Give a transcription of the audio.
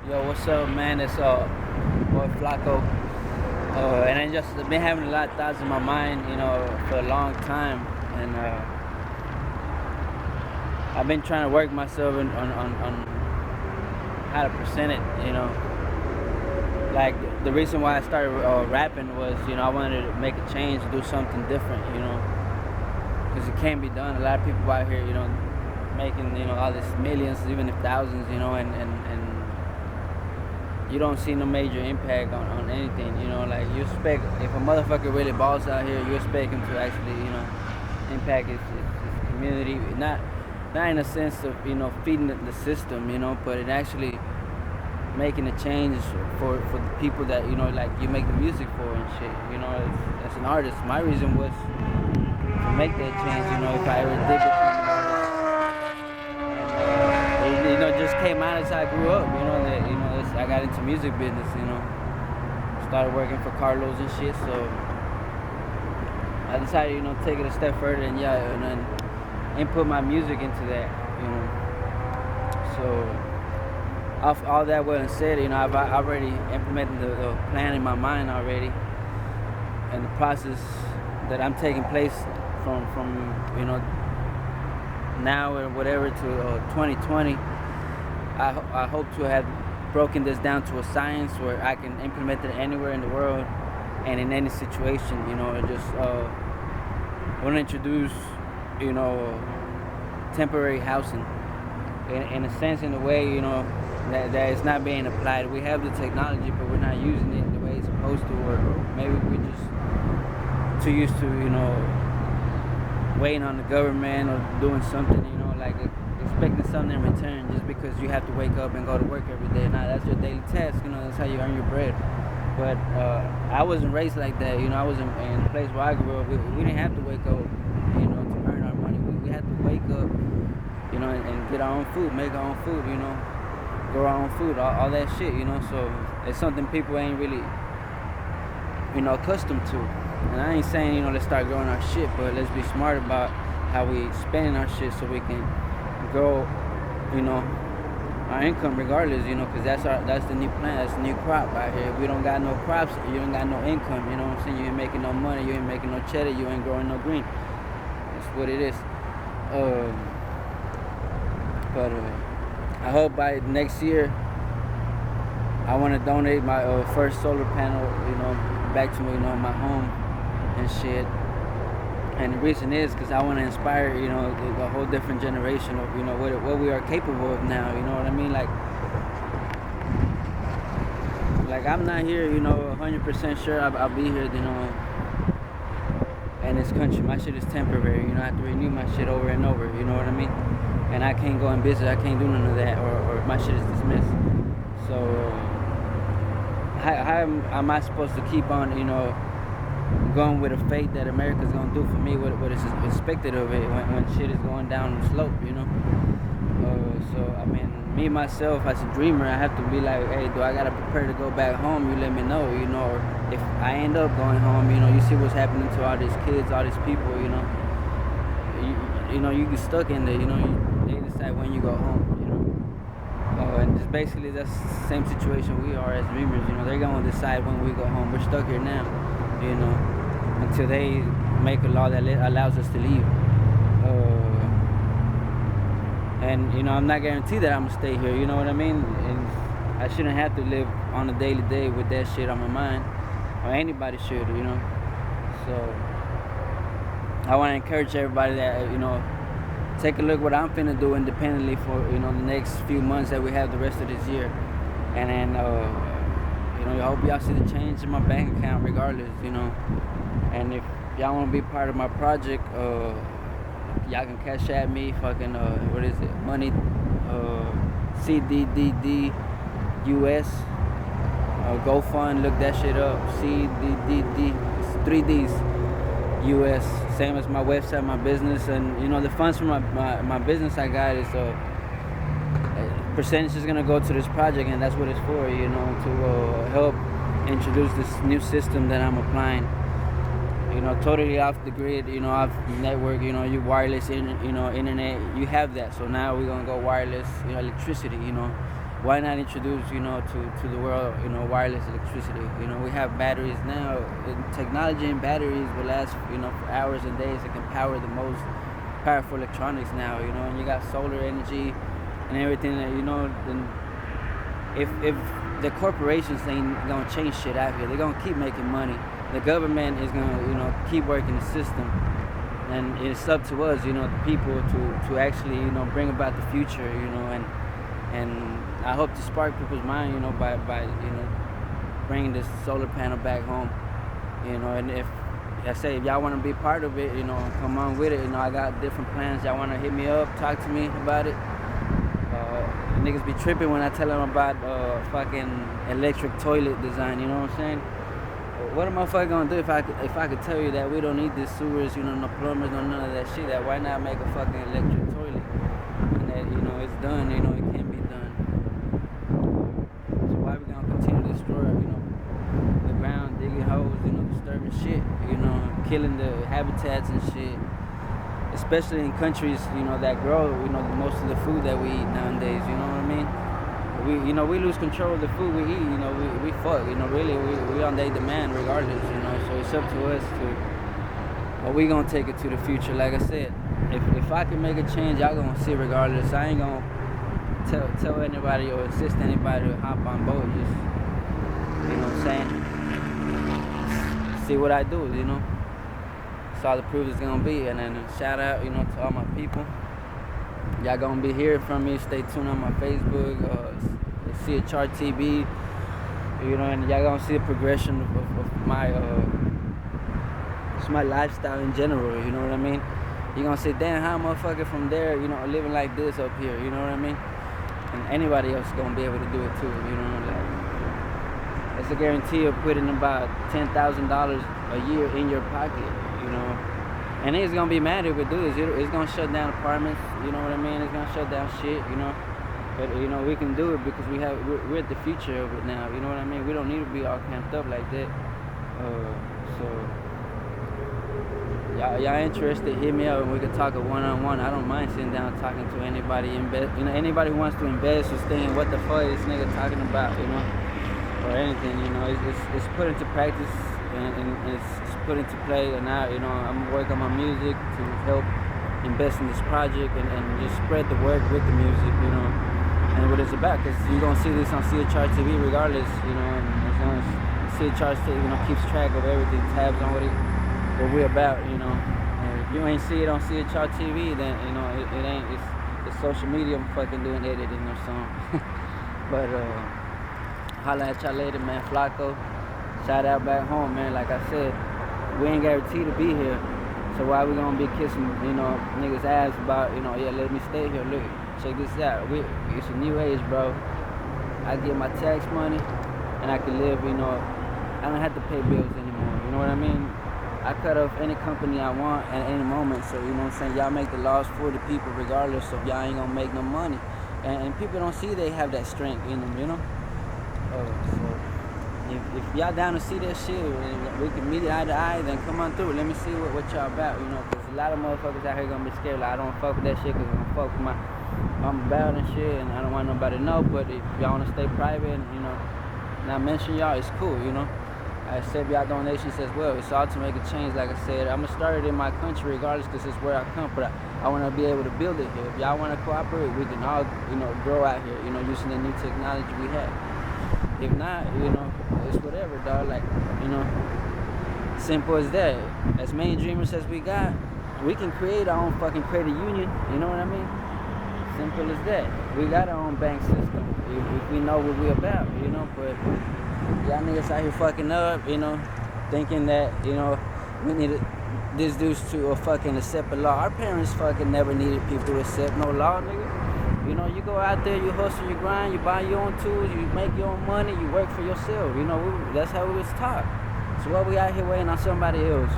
Yo, what's up, man? It's boy Flacco. And I just been having a lot of thoughts in my mind, for a long time, and I've been trying to work myself on how to present it. Like the reason why I started rapping was, I wanted to make a change, do something different, because it can't be done. A lot of people out here, making all these millions, even if thousands, and you don't see no major impact on anything, like you expect, if a motherfucker really balls out here, you expect him to actually, impact his community, not in a sense of, feeding the system, but it actually making a change for the people that, like you make the music for and shit, as an artist. My reason was to make that change, if I ever did become an artist. And it just came out as I grew up, I got into music business, started working for Carlos and shit. So I decided, take it a step further and then input my music into that, So all that wasn't said, I've already implemented the plan in my mind already, and the process that I'm taking place from now or whatever to 2020. I hope to have broken this down to a science where I can implement it anywhere in the world and in any situation. Just want to introduce, temporary housing in a sense, in a way, that it's not being applied. We have the technology, but we're not using it the way it's supposed to, or maybe we're just too used to, waiting on the government or doing something, like expecting something in return just because you have to wake up and go to work every day. Now that's your daily task, that's how you earn your bread. But I wasn't raised like that, I was in a place where I grew up. We didn't have to wake up, to earn our money. We had to wake up, and get our own food, make our own food, grow our own food, all that shit, So it's something people ain't really, accustomed to. And I ain't saying, let's start growing our shit, but let's be smart about how we spending our shit so we can grow, our income regardless, because that's the new plan, that's the new crop out here. If we don't got no crops, you ain't got no income, you know what I'm saying? You ain't making no money, you ain't making no cheddar, you ain't growing no green. That's what it is. But I hope by next year I want to donate my first solar panel, back to my home and shit. And the reason is because I want to inspire, the whole different generation of, what we are capable of now. You know what I mean? Like I'm not here, 100% sure I'll be here, in this country. My shit is temporary. I have to renew my shit over and over. You know what I mean? And I can't go in business. I can't do none of that, or my shit is dismissed. So how am I supposed to keep on, going with a faith that America's gonna do for me what is expected of it when shit is going down the slope, So I mean, me myself as a dreamer, I have to be like, hey, do I gotta prepare to go back home? You let me know, or if I end up going home, you see what's happening to all these kids, all these people, you get stuck in there, they decide when you go home, and just basically that's the same situation we are as dreamers, they're gonna decide when we go home. We're stuck here now, until they make a law that allows us to leave. And I'm not guaranteed that I'm gonna stay here, you know what I mean? And I shouldn't have to live on a daily day with that shit on my mind, or anybody should, So I want to encourage everybody that, take a look what I'm finna do independently for, the next few months that we have the rest of this year. And then, I hope y'all see the change in my bank account regardless, And if y'all want to be part of my project, y'all can cash at me, fucking, what is it, money, CDDD US, GoFund, look that shit up, CDDD, it's 3 Ds, US, same as my website, my business, and, the funds from my business I got is, percentage is gonna go to this project, and that's what it's for, to help introduce this new system that I'm applying. Totally off the grid, off the network, you wireless, internet, you have that. So now we're gonna go wireless, electricity, why not introduce, to the world, wireless electricity? We have batteries now. Technology and batteries will last, for hours and days. It can power the most powerful electronics now, and you got solar energy and everything that, then if the corporations ain't gonna change shit out here, they're gonna keep making money. The government is gonna, keep working the system. And it's up to us, the people to actually, bring about the future, and I hope to spark people's mind, by bringing this solar panel back home, and if y'all want to be part of it, come on with it. I got different plans. Y'all want to hit me up, talk to me about it. Niggas be tripping when I tell them about fucking electric toilet design. You know what I'm saying? What am I fucking gonna do if I could tell you that we don't need the sewers, no plumbers, no none of that shit? That why not make a fucking electric toilet? And that it's done. It can be done. So why we gonna continue to destroy, the ground, digging holes, disturbing shit, killing the habitats and shit. Especially in countries, that grow, most of the food that we eat nowadays. You know what I mean? We lose control of the food we eat. We fuck. Really, we on their demand regardless. So it's up to us to. But we gonna take it to the future. Like I said, if I can make a change, y'all gonna see regardless. I ain't gonna tell anybody or insist anybody to hop on board. Just what I'm saying. See what I do. That's all the proof is gonna be. And then shout out, to all my people. Y'all gonna be hearing from me. Stay tuned on my Facebook, CHR TV, and y'all gonna see the progression of my just my lifestyle in general. You know what I mean? You're gonna say, damn, how a motherfucker from there, living like this up here. You know what I mean? And anybody else gonna be able to do it too. It's a guarantee of putting about $10,000 a year in your pocket. And niggas gonna be mad if we do this. It's gonna shut down apartments, you know what I mean? It's gonna shut down shit, But we can do it because we're at the future of it now, you know what I mean? We don't need to be all camped up like that. So y'all interested, hit me up and we can talk a one-on-one. I don't mind sitting down talking to anybody, anybody who wants to invest or thinking what the fuck is this nigga talking about, or anything, it's put into practice and it's put into play. And now, I'm working on my music to help invest in this project and just spread the word with the music, and what it's about, because you're gonna see this on CHR TV regardless, and as long as CHR keeps track of everything, tabs on what we're about, and if you ain't see it on CHR TV, then it ain't, it's social media. I'm fucking doing editing or something. But holla at y'all later, man. Flacco, shout out back home, man. Like I said, we ain't guaranteed to be here, so why we gonna be kissing, niggas ass about, yeah, let me stay here. Look, check this out. It's a new age, bro. I get my tax money, and I can live, I don't have to pay bills anymore. You know what I mean? I cut off any company I want at any moment. So, y'all make the laws for the people regardless, so y'all ain't gonna make no money. And people don't see they have that strength in them, So if y'all down to see that shit, and we can meet it eye to eye, then come on through. Let me see what y'all about, because a lot of motherfuckers out here gonna be scared. Like, I don't fuck with that shit because I'm gonna fuck with I'm about and shit, and I don't want nobody to know. But if y'all wanna stay private and, not mention y'all, it's cool, I accept y'all donations as well. It's all to make a change. Like I said, I'm gonna start it in my country regardless, because it's where I come, but I want to be able to build it here. If y'all want to cooperate, we can all, grow out here, using the new technology we have. If not, it's whatever, dog. Like, simple as that. As many dreamers as we got, we can create our own fucking credit union. You know what I mean? Simple as that. We got our own bank system. If we know what we're about, but y'all niggas out here fucking up, thinking that, we needed this dudes to fucking accept a law. Our parents fucking never needed people to accept no law, nigga. You go out there, you hustle, you grind, you buy your own tools, you make your own money, you work for yourself. That's how we was taught. So why we out here waiting on somebody else,